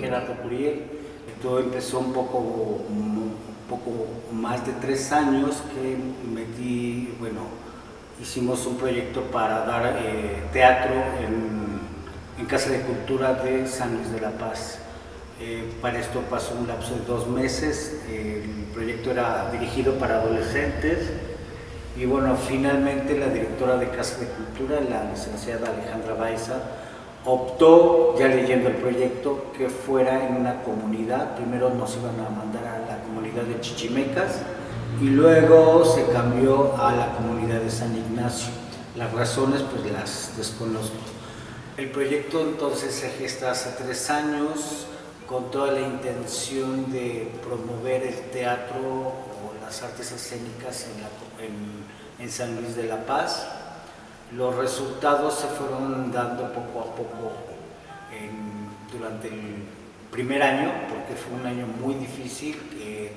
Gerardo Curiel. Todo empezó un poco más de 3 años que hicimos un proyecto para dar teatro en Casa de Cultura de San Luis de la Paz. Para esto pasó un lapso de 2 meses. El proyecto era dirigido para adolescentes y bueno, finalmente la directora de Casa de Cultura, la licenciada Alejandra Baiza, optó, ya leyendo el proyecto, que fuera en una comunidad. Primero nos iban a mandar a la comunidad de Chichimecas y luego se cambió a la comunidad de San Ignacio. Las razones pues las desconozco. El proyecto entonces se gesta hace 3 años con toda la intención de promover el teatro o las artes escénicas en San Luis de la Paz. Los resultados se fueron dando poco a poco durante el primer año, porque fue un año muy difícil,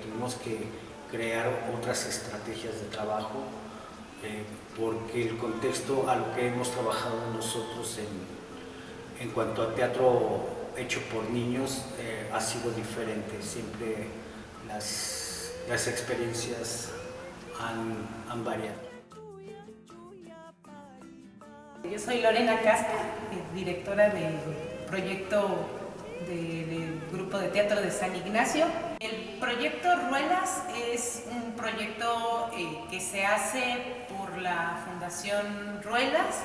tuvimos que crear otras estrategias de trabajo, porque el contexto a lo que hemos trabajado nosotros en cuanto a teatro hecho por niños ha sido diferente. Siempre las experiencias han variado. Yo soy Lorena Casca, directora del proyecto del Grupo de Teatro de San Ignacio. El proyecto Ruelas es un proyecto que se hace por la Fundación Ruelas,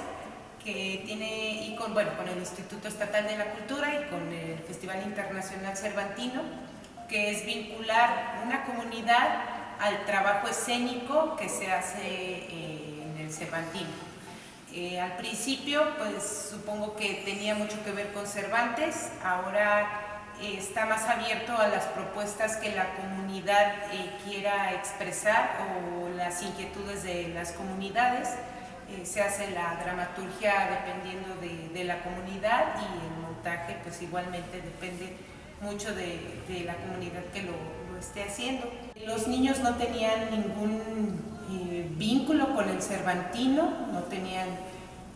que tiene, con el Instituto Estatal de la Cultura y con el Festival Internacional Cervantino, que es vincular una comunidad al trabajo escénico que se hace en el Cervantino. Al principio, pues supongo que tenía mucho que ver con Cervantes. Ahora está más abierto a las propuestas que la comunidad quiera expresar o las inquietudes de las comunidades. Se hace la dramaturgia dependiendo de la comunidad y el montaje pues igualmente depende mucho de la comunidad que lo esté haciendo. Los niños no tenían ningún vínculo con el Cervantino, no tenían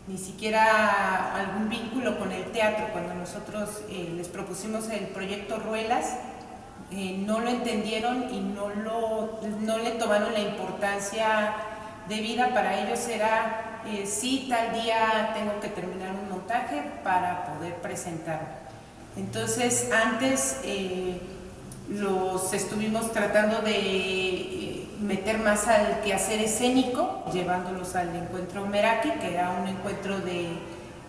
ni siquiera algún vínculo con el teatro. Cuando nosotros les propusimos el proyecto Ruelas, no lo entendieron y no le tomaron la importancia debida. Para ellos era, sí, tal día tengo que terminar un montaje para poder presentarlo. Entonces, antes los estuvimos tratando de meter más al quehacer escénico, llevándolos al encuentro Meraki, que era un encuentro de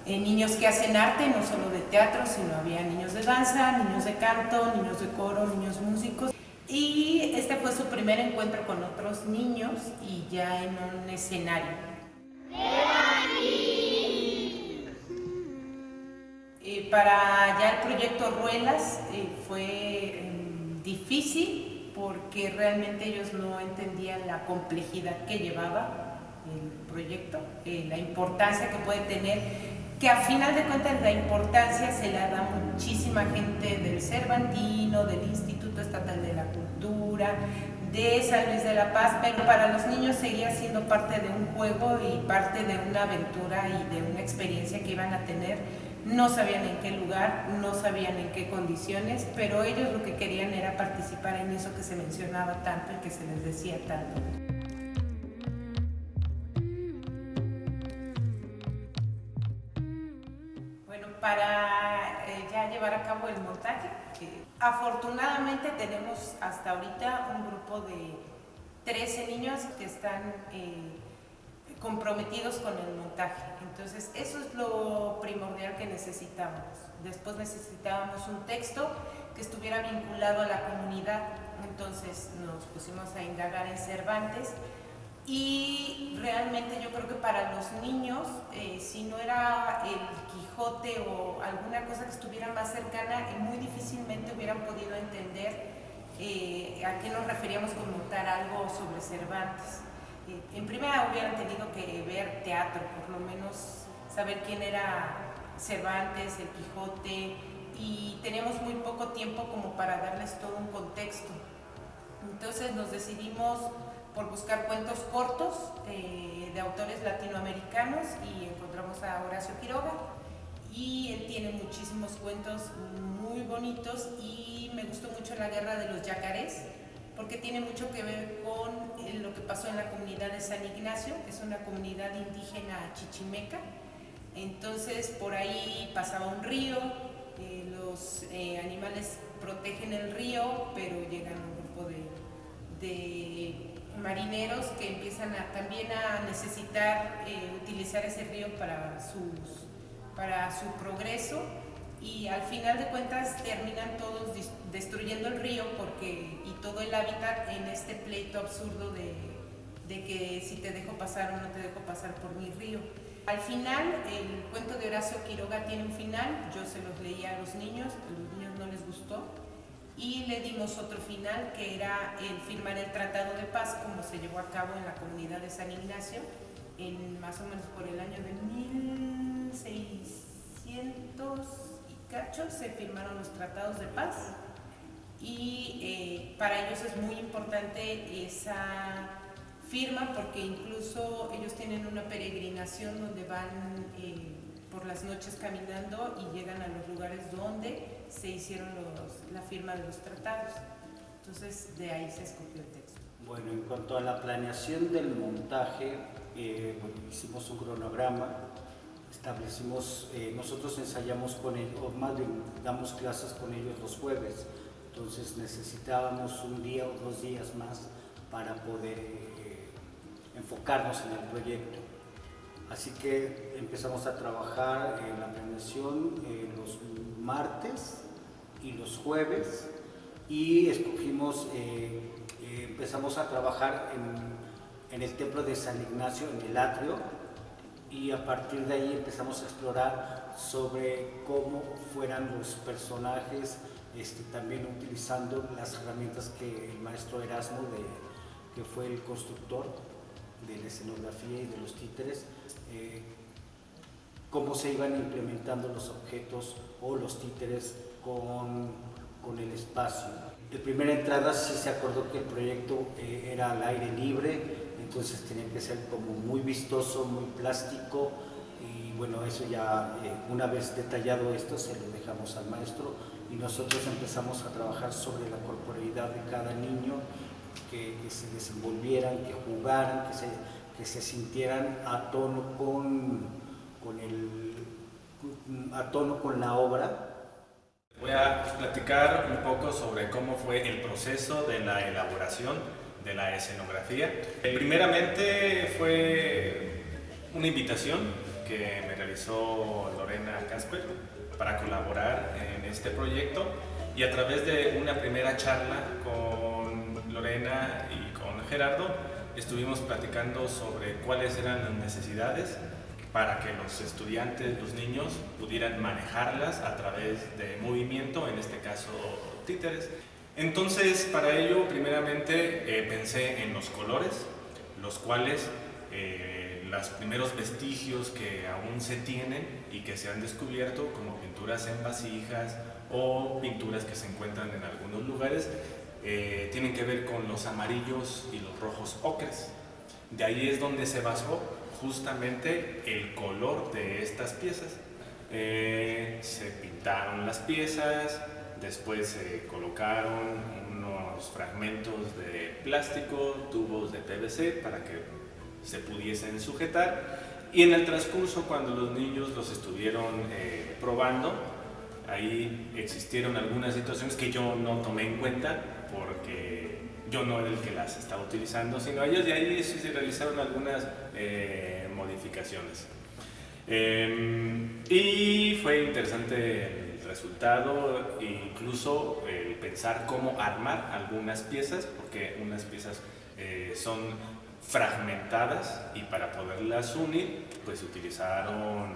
niños que hacen arte, no solo de teatro, sino había niños de danza, niños de canto, niños de coro, niños músicos. Y este fue su primer encuentro con otros niños y ya en un escenario. Para ya el proyecto Ruelas fue difícil porque realmente ellos no entendían la complejidad que llevaba el proyecto, la importancia que puede tener, que a final de cuentas la importancia se la da muchísima gente del Cervantino, del Instituto Estatal de la Cultura, de San Luis de la Paz, pero para los niños seguía siendo parte de un juego y parte de una aventura y de una experiencia que iban a tener. No sabían en qué lugar, no sabían en qué condiciones, pero ellos lo que querían era participar en eso que se mencionaba tanto y que se les decía tanto. Bueno, para ya llevar a cabo el montaje, afortunadamente tenemos hasta ahorita un grupo de 13 niños que están comprometidos con el montaje. Entonces eso es lo primordial que necesitamos. Después necesitábamos un texto que estuviera vinculado a la comunidad. Entonces nos pusimos a indagar en Cervantes y realmente yo creo que para los niños, si no era el Quijote o alguna cosa que estuviera más cercana, muy difícilmente hubieran podido entender a qué nos referíamos con montar algo sobre Cervantes. En primera hubieran tenido que ver teatro, por lo menos saber quién era Cervantes, el Quijote, y teníamos muy poco tiempo como para darles todo un contexto. Entonces nos decidimos por buscar cuentos cortos de autores latinoamericanos y encontramos a Horacio Quiroga y él tiene muchísimos cuentos muy bonitos y me gustó mucho La Guerra de los Yacarés porque tiene mucho que ver con lo que pasó en la comunidad de San Ignacio, que es una comunidad indígena chichimeca. Entonces por ahí pasaba un río, los animales protegen el río, pero llegan un grupo de marineros que empiezan también a necesitar utilizar ese río para su progreso, y al final de cuentas terminan todos destruyendo el río y todo el hábitat en este pleito absurdo de que si te dejo pasar o no te dejo pasar por mi río. Al final, el cuento de Horacio Quiroga tiene un final, yo se los leía a los niños no les gustó, y le dimos otro final que era el firmar el Tratado de Paz, como se llevó a cabo en la comunidad de San Ignacio, más o menos por el año de 1600 y cacho, se firmaron los Tratados de Paz, y para ellos es muy importante esa firma porque incluso ellos tienen una peregrinación donde van por las noches caminando y llegan a los lugares donde se hicieron la firma de los tratados. Entonces de ahí se escogió el texto. Bueno, en cuanto a la planeación del montaje, hicimos un cronograma, establecimos, nosotros ensayamos con ellos, o más bien damos clases con ellos los jueves, entonces necesitábamos un día o 2 días más para poder enfocarnos en el proyecto. Así que empezamos a trabajar en la planeación los martes y los jueves, y escogimos, empezamos a trabajar en el templo de San Ignacio, en el atrio, y a partir de ahí empezamos a explorar sobre cómo fueran los personajes, también utilizando las herramientas que el maestro Erasmo, que fue el constructor de la escenografía y de los títeres, cómo se iban implementando los objetos o los títeres con el espacio. De primera entrada sí se acordó que el proyecto era al aire libre, entonces tenía que ser como muy vistoso, muy plástico, y bueno, eso ya una vez detallado esto se lo dejamos al maestro y nosotros empezamos a trabajar sobre la corporeidad de cada niño, que se desenvolvieran, que jugaran, que se sintieran a tono con la obra. Voy a platicar un poco sobre cómo fue el proceso de la elaboración de la escenografía. Primeramente fue una invitación que me realizó Lorena Casper para colaborar en este proyecto, y a través de una primera charla con Lorena y con Gerardo estuvimos platicando sobre cuáles eran las necesidades para que los estudiantes, los niños, pudieran manejarlas a través de movimiento, en este caso títeres. Entonces, para ello, primeramente pensé en los colores, los cuales los primeros vestigios que aún se tienen y que se han descubierto, como pinturas en vasijas o pinturas que se encuentran en algunos lugares, tienen que ver con los amarillos y los rojos ocres. De ahí es donde se basó justamente el color de estas piezas. Se pintaron las piezas, después se colocaron unos fragmentos de plástico, tubos de PVC para que se pudiesen sujetar, y en el transcurso, cuando los niños los estuvieron probando, ahí existieron algunas situaciones que yo no tomé en cuenta porque yo no era el que las estaba utilizando, sino ellos, y ahí sí se realizaron algunas modificaciones. Y fue interesante el resultado, incluso el pensar cómo armar algunas piezas, porque unas piezas son fragmentadas, y para poderlas unir pues utilizaron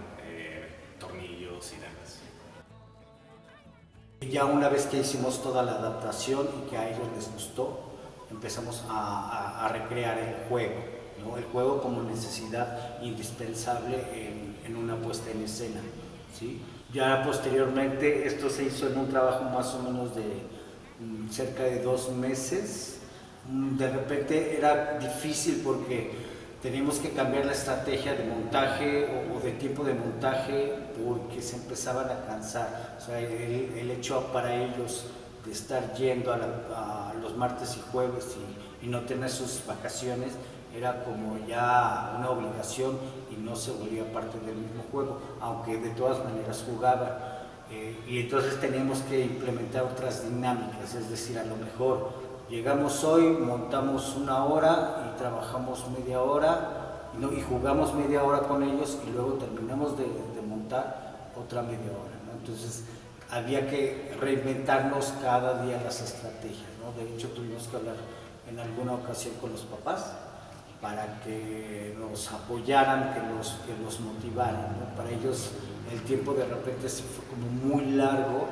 tornillos y demás. Ya una vez que hicimos toda la adaptación y que a ellos les gustó, empezamos a recrear el juego, ¿no? El juego como necesidad indispensable en una puesta en escena, ¿sí? Ya posteriormente esto se hizo en un trabajo más o menos de cerca de 2 meses. De repente era difícil porque teníamos que cambiar la estrategia de montaje o de tiempo de montaje porque se empezaban a cansar. O sea, el hecho para ellos de estar yendo a los martes y jueves y no tener sus vacaciones era como ya una obligación y no se volvía parte del mismo juego, aunque de todas maneras jugaban. Y entonces teníamos que implementar otras dinámicas, es decir, a lo mejor llegamos hoy, montamos una hora y trabajamos media hora y jugamos media hora con ellos y luego terminamos de montar otra media hora, ¿no? Entonces había que reinventarnos cada día las estrategias, ¿no? De hecho tuvimos que hablar en alguna ocasión con los papás para que nos apoyaran, que los motivaran, ¿no? Para ellos el tiempo de repente se fue como muy largo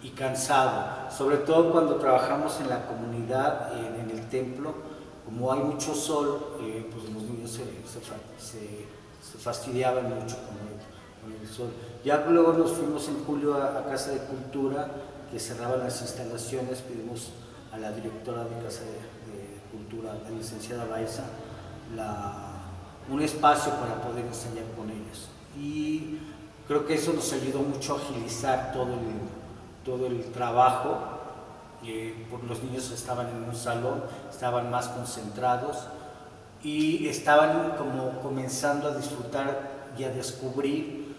y cansado, sobre todo cuando trabajamos en la comunidad, en el templo, como hay mucho sol, pues los niños se fastidiaban mucho con el sol. Ya luego nos fuimos en julio a Casa de Cultura, que cerraban las instalaciones, pedimos a la directora de Casa de Cultura, la licenciada Baiza, un espacio para poder ensayar con ellos. Y creo que eso nos ayudó mucho a agilizar todo el trabajo. Los niños estaban en un salón, estaban más concentrados y estaban como comenzando a disfrutar y a descubrir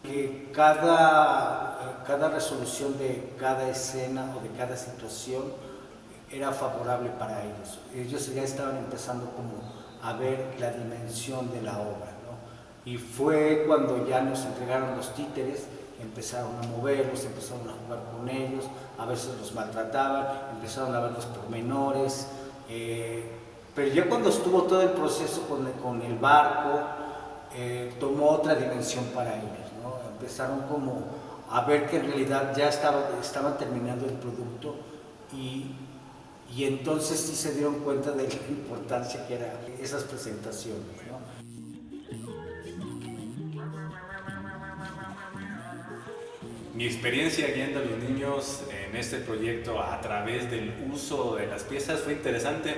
que cada resolución de cada escena o de cada situación era favorable para ellos. Ellos ya estaban empezando como a ver la dimensión de la obra, ¿no? Y fue cuando ya nos entregaron los títeres, empezaron a moverlos, empezaron a jugar con ellos, a veces los maltrataban, empezaron a ver los pormenores, pero ya cuando estuvo todo el proceso con el barco, tomó otra dimensión para ellos, ¿no? Empezaron como a ver que en realidad ya estaban terminando el producto y entonces sí se dieron cuenta de la importancia que eran esas presentaciones, ¿no? Mi experiencia guiando a los niños en este proyecto a través del uso de las piezas fue interesante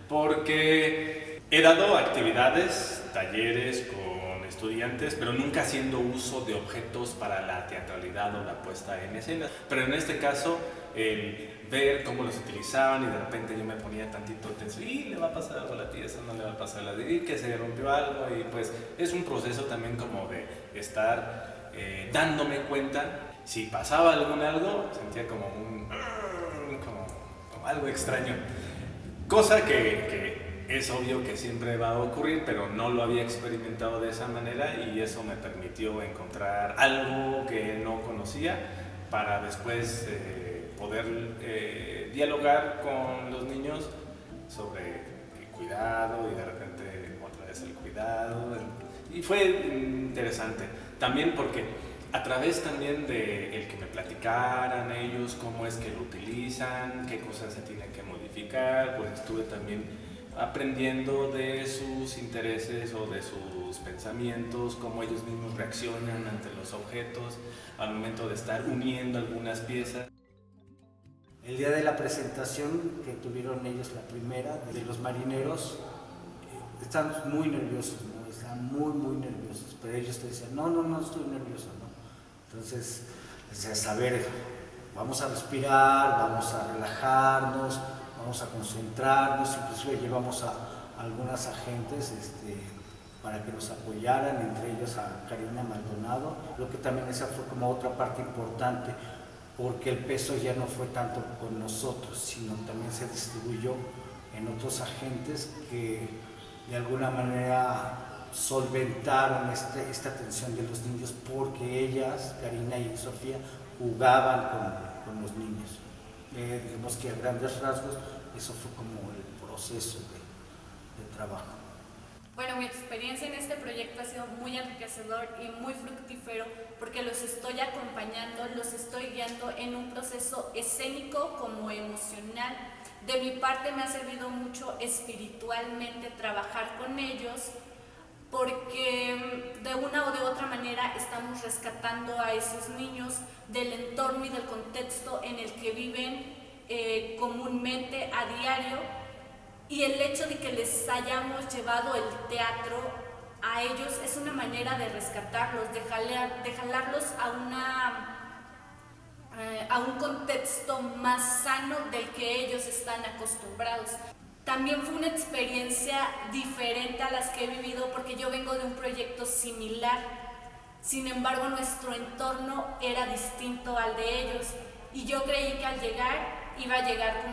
porque he dado actividades, talleres con estudiantes, pero nunca haciendo uso de objetos para la teatralidad o la puesta en escena. Pero en este caso, el ver cómo los utilizaban y de repente yo me ponía tantito tenso y le va a pasar algo a la pieza, no le va a pasar algo, y que se rompió algo, y pues es un proceso también como de estar dándome cuenta. Si pasaba algo, sentía como como algo extraño, cosa que es obvio que siempre va a ocurrir, pero no lo había experimentado de esa manera y eso me permitió encontrar algo que no conocía para después poder dialogar con los niños sobre el cuidado y de repente otra vez el cuidado, y fue interesante también porque a través también de el que me platicaran ellos cómo es que lo utilizan, qué cosas se tienen que modificar, pues estuve también aprendiendo de sus intereses o de sus pensamientos, cómo ellos mismos reaccionan ante los objetos al momento de estar uniendo algunas piezas. El día de la presentación que tuvieron ellos, la primera, de los marineros, están muy nerviosos, ¿no? Están muy nerviosos, pero ellos te decían, no estoy nervioso, ¿no? Entonces, a ver, vamos a respirar, vamos a relajarnos, vamos a concentrarnos, inclusive llevamos a algunas agentes para que nos apoyaran, entre ellos a Karina Maldonado. Creo que también esa fue como otra parte importante, porque el peso ya no fue tanto con nosotros, sino también se distribuyó en otros agentes que de alguna manera solventaron esta tensión de los niños, porque ellas, Karina y Sofía, jugaban con los niños. Digamos que a grandes rasgos eso fue como el proceso de trabajo. Bueno, mi experiencia en este proyecto ha sido muy enriquecedor y muy fructífero porque los estoy acompañando, los estoy guiando en un proceso escénico como emocional. De mi parte me ha servido mucho espiritualmente trabajar con ellos porque de una o de otra manera estamos rescatando a esos niños del entorno y del contexto en el que viven comúnmente a diario, Y el hecho de que les hayamos llevado el teatro a ellos es una manera de rescatarlos, de jalarlos a un contexto más sano del que ellos están acostumbrados. También fue una experiencia diferente a las que he vivido porque yo vengo de un proyecto similar. Sin embargo, nuestro entorno era distinto al de ellos y yo creí que al llegar iba a llegar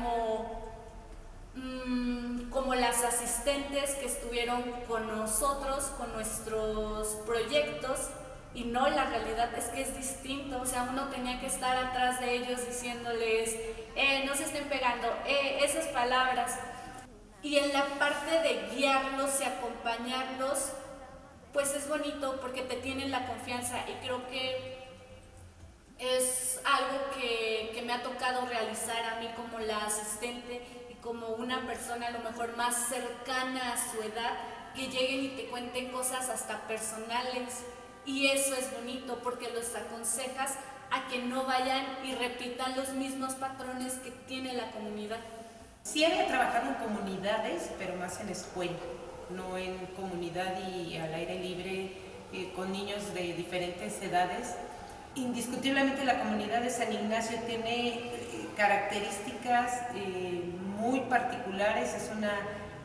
como las asistentes que estuvieron con nosotros, con nuestros proyectos, y no, la realidad es que es distinto. O sea, uno tenía que estar atrás de ellos diciéndoles, no se estén pegando, esas palabras. Y en la parte de guiarlos y acompañarlos, pues es bonito porque te tienen la confianza, y creo que es algo que me ha tocado realizar a mí como la asistente y como una persona a lo mejor más cercana a su edad, que lleguen y te cuenten cosas hasta personales. Y eso es bonito porque los aconsejas a que no vayan y repitan los mismos patrones que tiene la comunidad. Sí había trabajado en comunidades, pero más en escuela, no en comunidad y al aire libre con niños de diferentes edades. Indiscutiblemente la comunidad de San Ignacio tiene características muy particulares. Es una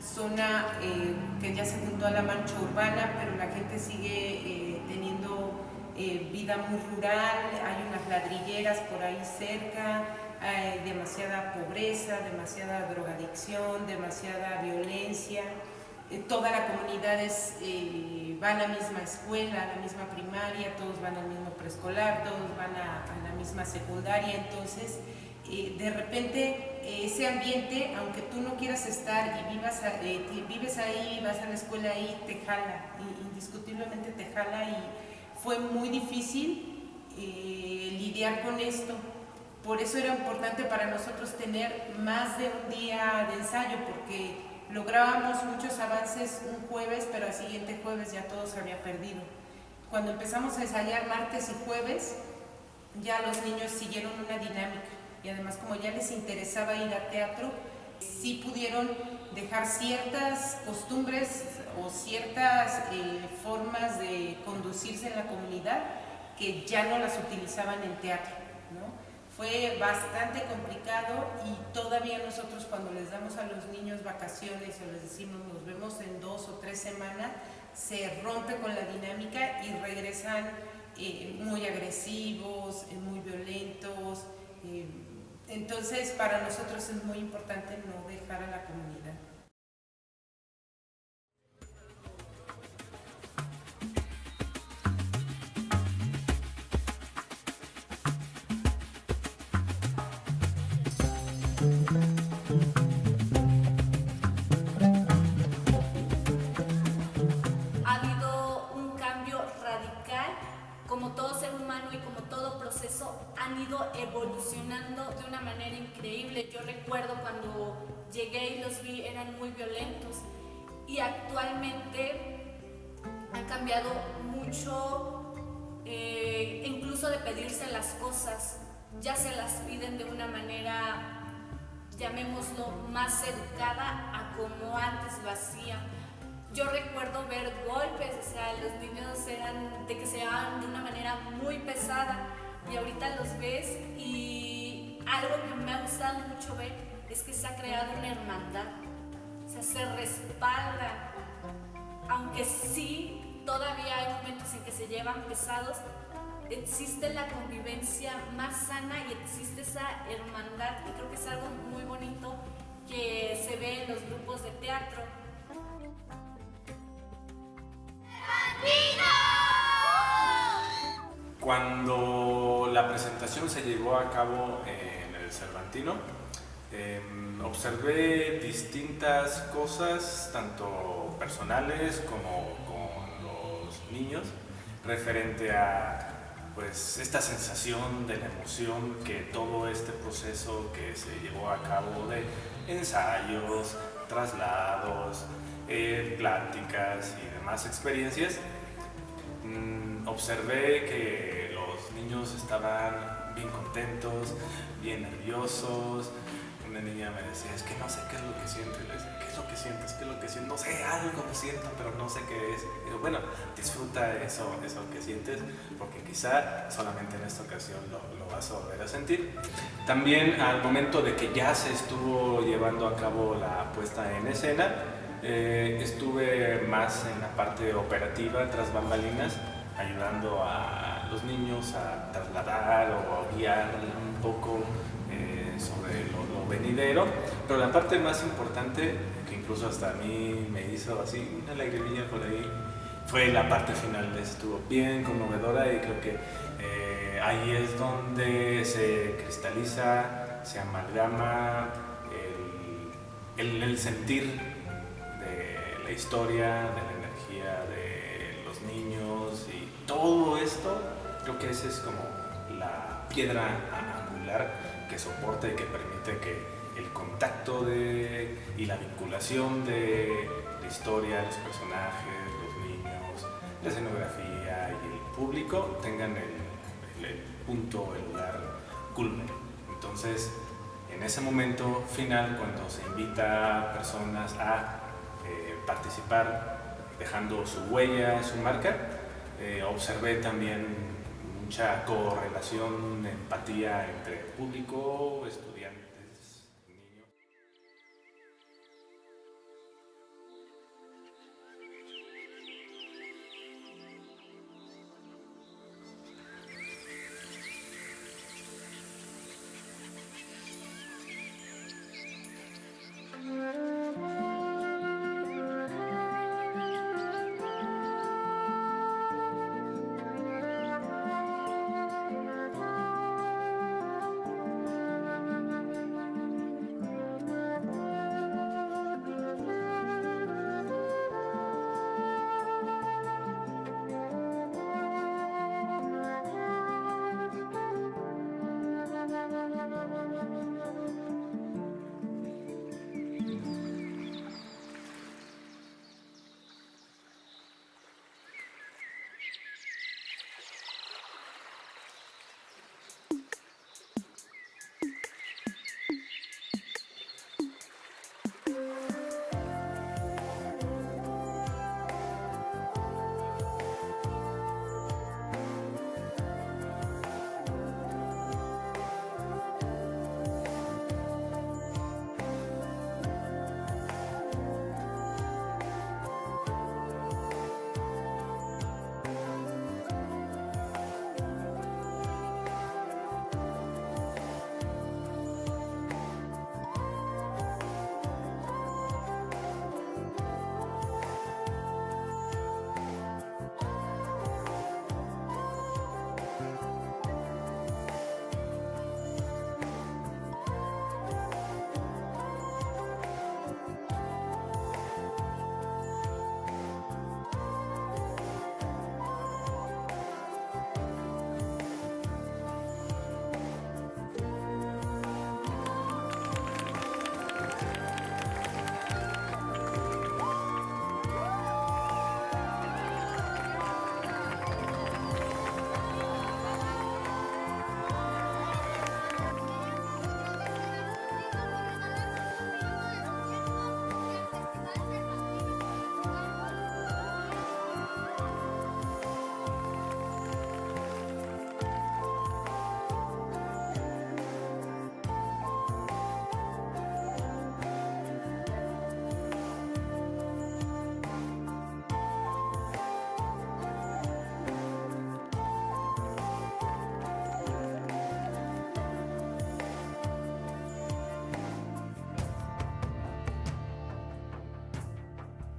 zona que ya se juntó a la mancha urbana, pero la gente sigue teniendo vida muy rural. Hay unas ladrilleras por ahí cerca, hay demasiada pobreza, demasiada drogadicción, demasiada violencia. Toda la comunidad va a la misma escuela, a la misma primaria, todos van al mismo preescolar, todos van a la misma secundaria. Entonces, de repente, ese ambiente, aunque tú no quieras estar y vives ahí, vas a la escuela ahí, te jala, indiscutiblemente te jala, y fue muy difícil lidiar con esto. Por eso era importante para nosotros tener más de un día de ensayo, porque lográbamos muchos avances un jueves, pero al siguiente jueves ya todo se había perdido. Cuando empezamos a ensayar martes y jueves, ya los niños siguieron una dinámica, y además, como ya les interesaba ir a teatro, sí pudieron dejar ciertas costumbres o ciertas formas de conducirse en la comunidad que ya no las utilizaban en teatro, ¿no? Fue bastante complicado, y todavía nosotros, cuando les damos a los niños vacaciones o les decimos nos vemos en 2 o 3 semanas, se rompe con la dinámica y regresan muy agresivos, muy violentos. Entonces, para nosotros es muy importante no dejar a la comunidad. Ha habido un cambio radical, como todo ser humano y como todo proceso, han ido evolucionando de una manera increíble. Yo recuerdo cuando llegué y los vi, eran muy violentos, y actualmente han cambiado mucho, incluso de pedirse las cosas, ya se las piden de una manera, llamémoslo, más educada a como antes lo hacían. Yo recuerdo ver golpes, o sea, los niños eran de que se daban de una manera muy pesada, y ahorita los ves, y algo que me ha gustado mucho ver es que se ha creado una hermandad, o sea, se respaldan, aunque sí, todavía hay momentos en que se llevan pesados, existe la convivencia más sana y existe esa hermandad, y creo que es algo muy bonito que se ve en los grupos de teatro. Cuando la presentación se llevó a cabo en el Cervantino, observé distintas cosas, tanto personales como con los niños, referente a pues, esta sensación de la emoción que todo este proceso que se llevó a cabo de ensayos, traslados, pláticas y demás experiencias, observé que los niños estaban bien contentos, bien nerviosos, una niña me decía, es que no sé qué es lo que sientes. Le decía, ¿qué es lo que sientes? ¿Qué es lo que sientes? No sé, algo que siento, pero no sé qué es. Y digo, bueno, disfruta eso que sientes, porque quizá solamente en esta ocasión lo vas a volver a sentir. También al momento de que ya se estuvo llevando a cabo la puesta en escena, estuve más en la parte operativa, tras bambalinas, ayudando a los niños a trasladar o a guiar un poco sobre lo venidero, pero la parte más importante, que incluso hasta a mí me hizo así una lagrimilla por ahí, fue la parte final. Estuvo bien conmovedora y creo que ahí es donde se cristaliza, se amalgama el sentir de la historia, de la energía de los niños y todo esto. Creo que esa es como la piedra angular que soporta y que permite que el contacto y la vinculación de la historia, los personajes, los niños, la escenografía y el público tengan el punto, el lugar culmen. Entonces, en ese momento final, cuando se invita a personas a participar dejando su huella, su marca, observé también mucha correlación, empatía entre público, estudiantes, niños.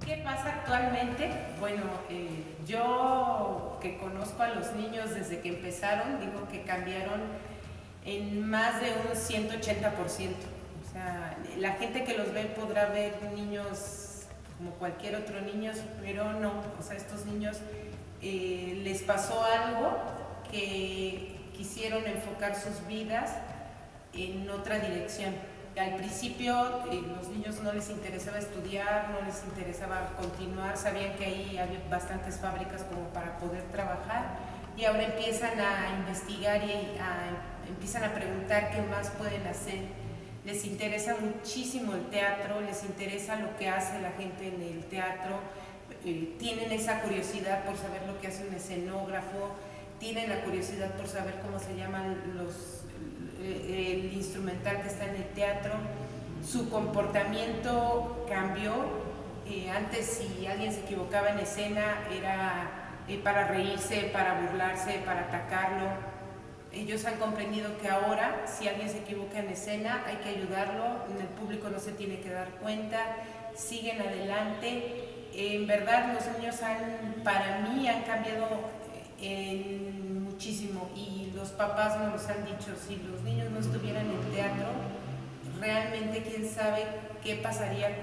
¿Qué pasa actualmente? Bueno, yo que conozco a los niños desde que empezaron, digo que cambiaron en más de un 180%. O sea, la gente que los ve podrá ver niños como cualquier otro niño, pero no. O sea, estos niños les pasó algo que quisieron enfocar sus vidas en otra dirección. Al principio los niños no les interesaba estudiar, no les interesaba continuar, sabían que ahí había bastantes fábricas como para poder trabajar, y ahora empiezan a investigar y empiezan a preguntar qué más pueden hacer. les interesa muchísimo el teatro, les interesa lo que hace la gente en el teatro, tienen esa curiosidad por saber lo que hace un escenógrafo, tienen la curiosidad por saber cómo se llaman el instrumental que está en el teatro. Su comportamiento cambió. Antes, si alguien se equivocaba en escena, era para reírse, para burlarse, para atacarlo. Ellos han comprendido que ahora, si alguien se equivoca en escena, hay que ayudarlo, el público no se tiene que dar cuenta, siguen adelante. En verdad, los niños para mí han cambiado muchísimo, y los papás nos los han dicho. Si los niños no estuvieran en teatro, realmente quién sabe qué pasaría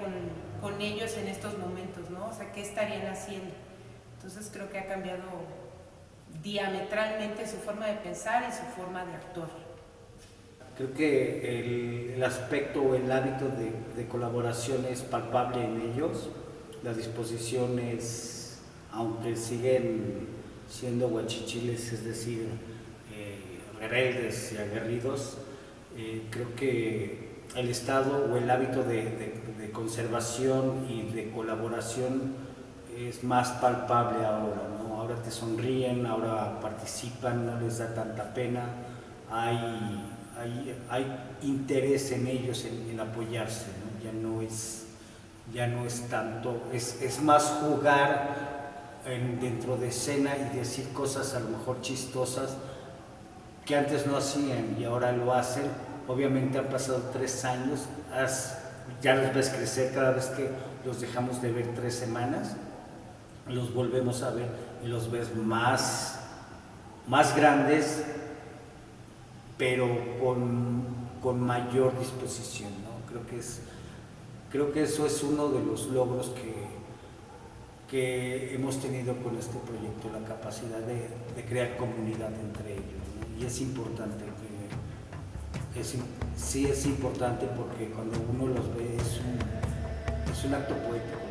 con ellos en estos momentos, ¿no? O sea, qué estarían haciendo. Entonces creo que ha cambiado diametralmente su forma de pensar y su forma de actuar. Creo que el aspecto o el hábito de colaboración es palpable en ellos. Las disposiciones, aunque siguen siendo guachichiles, es decir, rebeldes y aguerridos, creo que el estado o el hábito de conservación y de colaboración es más palpable ahora, ¿no? Ahora te sonríen, ahora participan, no les da tanta pena, hay interés en ellos en apoyarse, ¿no? Ya no es tanto, es más jugar dentro de escena y decir cosas a lo mejor chistosas que antes no hacían y ahora lo hacen. Obviamente han pasado 3 años, ya los ves crecer cada vez que los dejamos de ver 3 semanas, los volvemos a ver y los ves más grandes, pero con mayor disposición, ¿no? Creo que eso es uno de los logros que hemos tenido con este proyecto, la capacidad de crear comunidad entre ellos, ¿no? Y es importante, sí es importante, porque cuando uno los ve es un acto poético.